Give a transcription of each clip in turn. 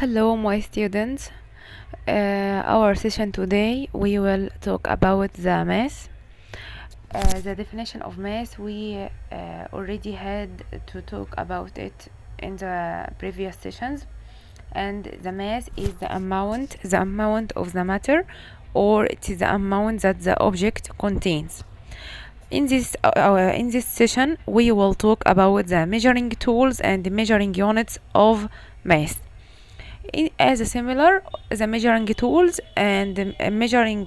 Hello, my students. Our session today we will talk about the mass. The definition of mass we already had to talk about it in the previous sessions, and the mass is the amount of the matter, or it is the amount that the object contains. In this session, we will talk about the measuring tools and the measuring units of mass. As a similar, the measuring tools and the measuring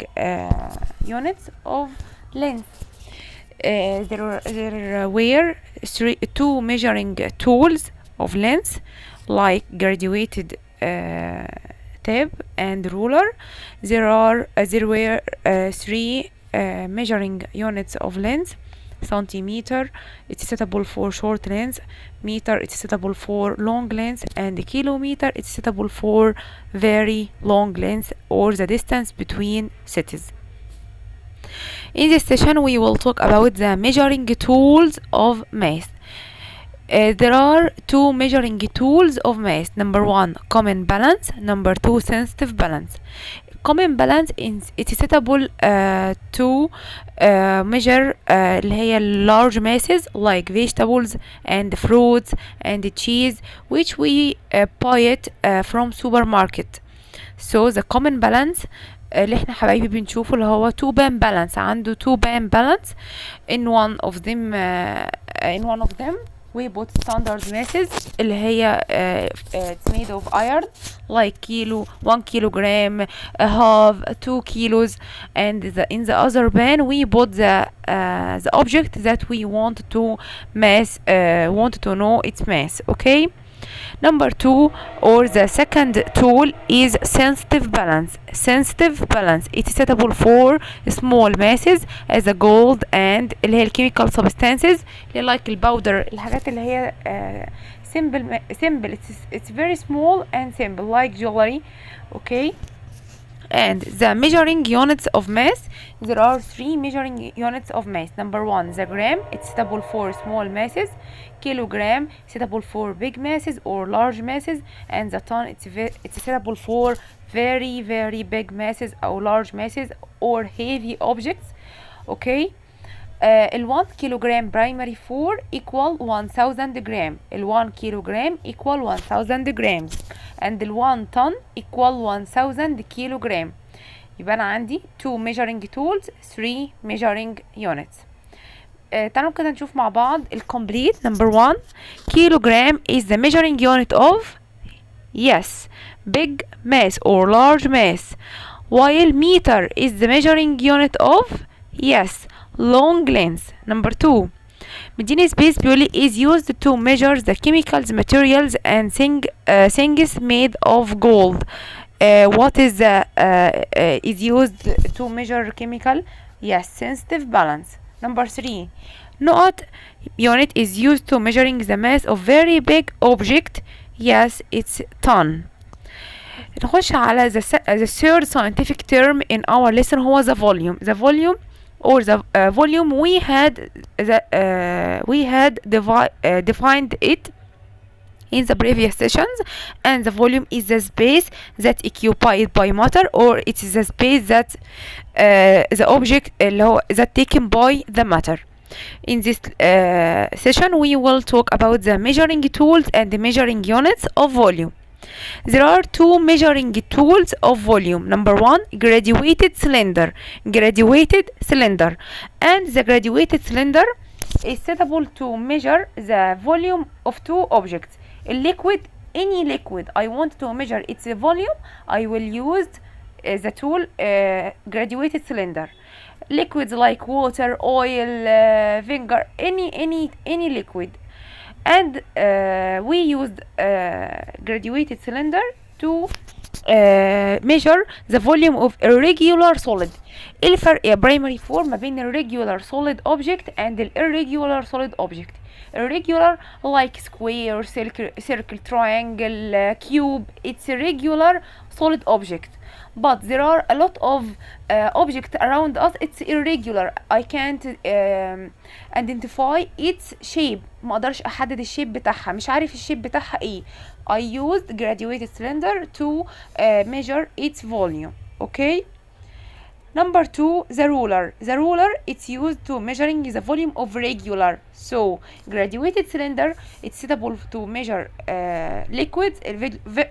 units of length. There were two measuring tools of length, like graduated tape and ruler. There were three measuring units of length: centimeter, it's suitable for short length; meter, it's suitable for long length; and kilometer, it's suitable for very long length, or the distance between cities. In this session we will talk about the measuring tools of mass. There are two measuring tools of mass. Number one, common balance. Number two, sensitive balance. Common balance it's suitable to measure اللي هي large masses like vegetables and fruits and cheese, which we buy it from supermarket. So the common balance اللي احنا حبايبي بنشوفه اللي هو two band balance. عنده two band balance. In one of them we put standard masses اللي هي it's made of iron, like kilo, 1 kilogram, a half, 2 kilos, and in the other band we put the object that we want to know its mass. Okay. Number two, or the second tool, is sensitive balance. Sensitive balance, it is suitable for small masses as a gold and اللي هي chemical substances اللي like الباودر، الحاجات اللي هي simple. It's very small and simple, like jewelry. Okay. And the measuring units of mass, there are three measuring units of mass. Number one, the gram, it's suitable for small masses; kilogram, suitable for big masses or large masses; and the ton, it's suitable for very big masses or large masses or heavy objects. Okay. ال 1 kilogram primary 4 equal 1000 gram. ال 1 kilogram equal 1000 grams. and ال 1 ton equal 1000 kilogram. يبقى أنا عندي 2 measuring tools, 3 measuring units. تعالوا كده نشوف مع بعض ال complete. Number 1, kilogram is the measuring unit of, yes, big mass or large mass, while meter is the measuring unit of, yes, long length. Number 2, مديني space بيقولي is used to measure the chemicals, materials and things made of gold. What is is used to measure chemical? Yes, sensitive balance. Number 3, نقط unit is used to measuring the mass of very big object. Yes, it's ton. نخش على the third scientific term in our lesson هو the volume. The volume or the volume we had defined it in the previous sessions, and the volume is the space that occupied by matter, or it is the space that the object that taken by the matter. In this session we will talk about the measuring tools and the measuring units of volume. There are two measuring tools of volume. Number 1, graduated cylinder. And the graduated cylinder is suitable to measure the volume of two objects. Any liquid I want to measure its volume, I will use the tool graduated cylinder. Liquids like water, oil, vinegar, any liquid. And we used graduated cylinder to measure the volume of a regular solid. الفرق يا primary 4 ما بين الريجولار solid object and irregular solid object. irregular like square, circle, triangle, cube. It's a regular solid object. But there are a lot of objects around us. It's irregular. I can't identify its shape. ما اقدرش احدد الشيب بتاعها. مش عارف الشيب بتاعها ايه. I used graduated cylinder to measure its volume. Okay. Number 2, the ruler. The ruler, it's used to measuring the volume of regular. So, graduated cylinder, it's suitable to measure liquids,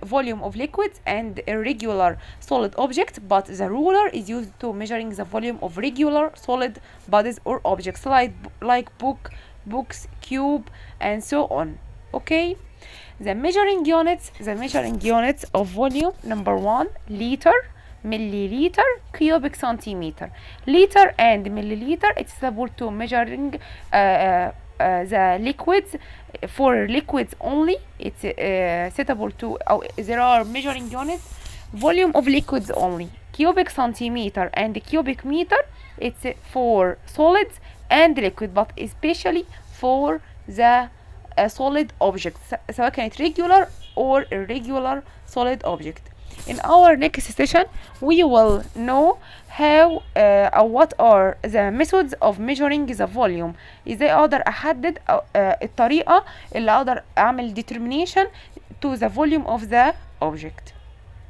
volume of liquids and irregular solid objects, but the ruler is used to measuring the volume of regular solid bodies or objects like books, cube, and so on. Okay? The measuring units of volume. Number 1, liter, milliliter, cubic centimeter. Liter and milliliter, it's suitable to measuring the liquids. For liquids only, it's suitable to there are measuring units volume of liquids only. Cubic centimeter and cubic meter, it's for solids and liquid, but especially for the solid objects, سواء كانت regular or irregular solid object. In our next session, we will know how what are the methods of measuring the volume. ازاي اقدر احدد الطريقة اللي اقدر اعمل determination to the volume of the object.